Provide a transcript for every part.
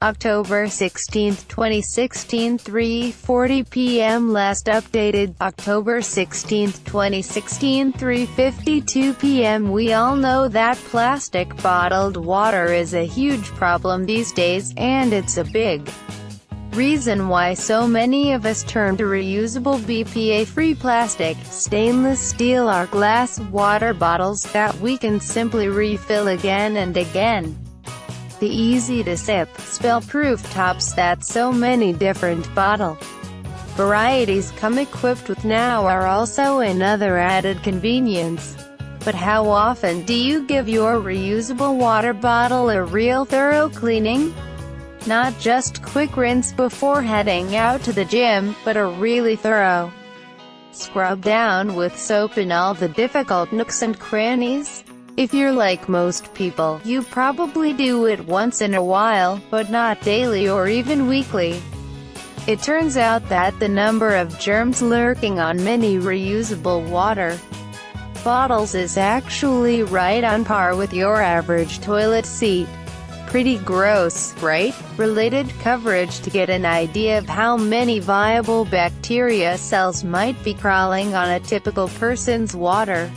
October 16, 2016, 3:40 p.m. Last updated, October 16, 2016, 3:52 p.m. We all know that plastic bottled water is a huge problem these days, and it's a big reason why so many of us turn to reusable BPA-free plastic, stainless steel or glass water bottles that we can simply refill again and again. The easy-to-sip, spill-proof tops that so many different bottle varieties come equipped with now are also another added convenience. But how often do you give your reusable water bottle a real thorough cleaning? Not just quick rinse before heading out to the gym, but a really thorough scrub down with soap in all the difficult nooks and crannies? If you're like most people, you probably do it once in a while, but not daily or even weekly. It turns out that the number of germs lurking on many reusable water bottles is actually right on par with your average toilet seat. Pretty gross, right? Related coverage to get an idea of how many viable bacteria cells might be crawling on a typical person's water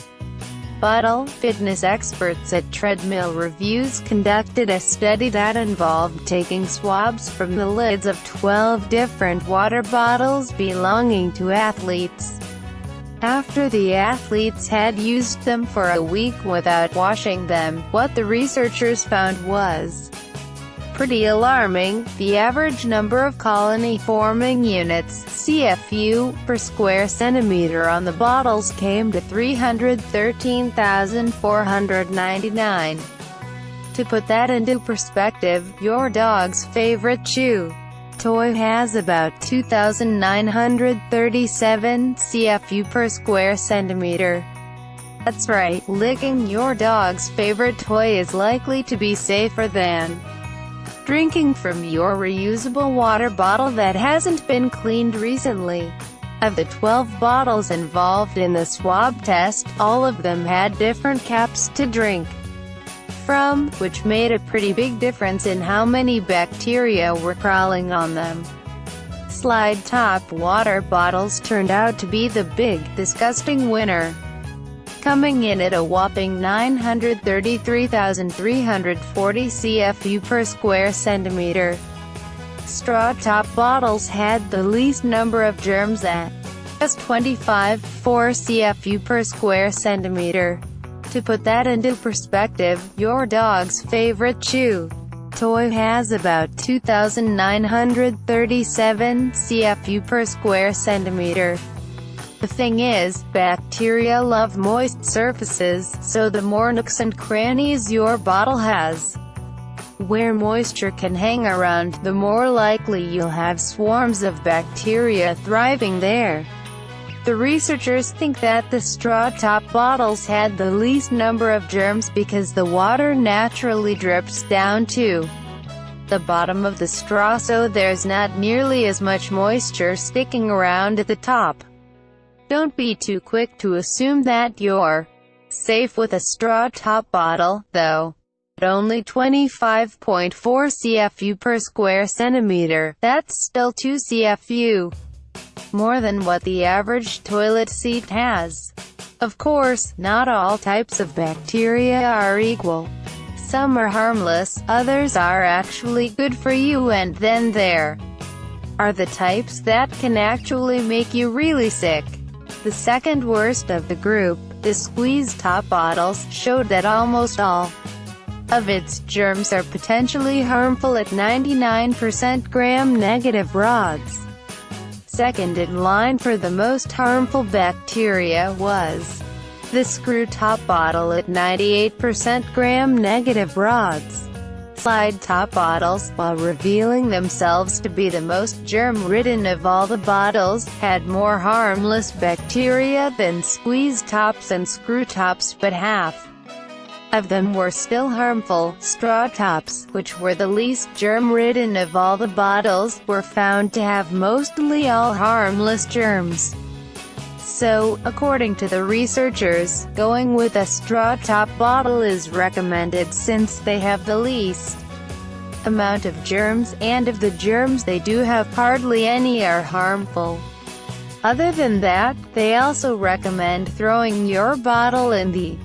bottle. Fitness experts at Treadmill Reviews conducted a study that involved taking swabs from the lids of 12 different water bottles belonging to athletes. After the athletes had used them for a week without washing them, what the researchers found was pretty alarming. The average number of colony-forming units, CFU, per square centimeter on the bottles came to 313,499. To put that into perspective, your dog's favorite chew toy has about 2,937 CFU per square centimeter. That's right, licking your dog's favorite toy is likely to be safer than drinking from your reusable water bottle that hasn't been cleaned recently. Of the 12 bottles involved in the swab test, all of them had different caps to drink from, which made a pretty big difference in how many bacteria were crawling on them. Slide-top water bottles turned out to be the big, disgusting winner, coming in at a whopping 933,340 CFU per square centimeter. Straw-top bottles had the least number of germs at just 25.4 CFU per square centimeter. To put that into perspective, your dog's favorite chew toy has about 2,937 CFU per square centimeter. The thing is, bacteria love moist surfaces, so the more nooks and crannies your bottle has where moisture can hang around, the more likely you'll have swarms of bacteria thriving there. The researchers think that the straw-top bottles had the least number of germs because the water naturally drips down to the bottom of the straw, so there's not nearly as much moisture sticking around at the top. Don't be too quick to assume that you're safe with a straw-top bottle, though. At only 25.4 CFU per square centimeter, that's still 2 CFU more than what the average toilet seat has. Of course, not all types of bacteria are equal. Some are harmless, others are actually good for you, and then there are the types that can actually make you really sick. The second worst of the group, the squeeze-top bottles, showed that almost all of its germs are potentially harmful at 99% gram-negative rods. Second in line for the most harmful bacteria was the screw-top bottle at 98% gram-negative rods. Slide-top bottles, while revealing themselves to be the most germ-ridden of all the bottles, had more harmless bacteria than squeeze-tops and screw-tops, but half of them were still harmful. Straw tops, which were the least germ-ridden of all the bottles, were found to have mostly all harmless germs. So, according to the researchers, going with a straw top bottle is recommended since they have the least amount of germs, and of the germs they do have, hardly any are harmful. Other than that, they also recommend throwing your bottle in the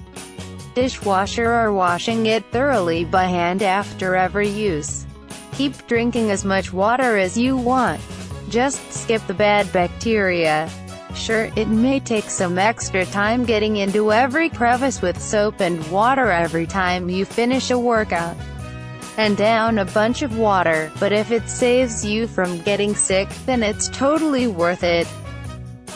dishwasher or washing it thoroughly by hand after every use. Keep drinking as much water as you want. Just skip the bad bacteria. Sure, it may take some extra time getting into every crevice with soap and water every time you finish a workout, and down a bunch of water, but if it saves you from getting sick, then it's totally worth it.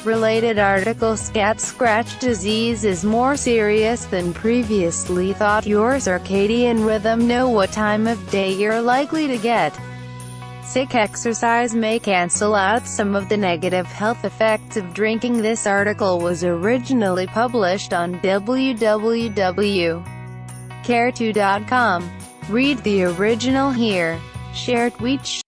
Related article: Cat scratch disease is more serious than previously thought. Your circadian rhythm know what time of day you're likely to get sick. Exercise may cancel out some of the negative health effects of drinking. This article was originally published on www.care2.com. Read the original here. Share, tweet,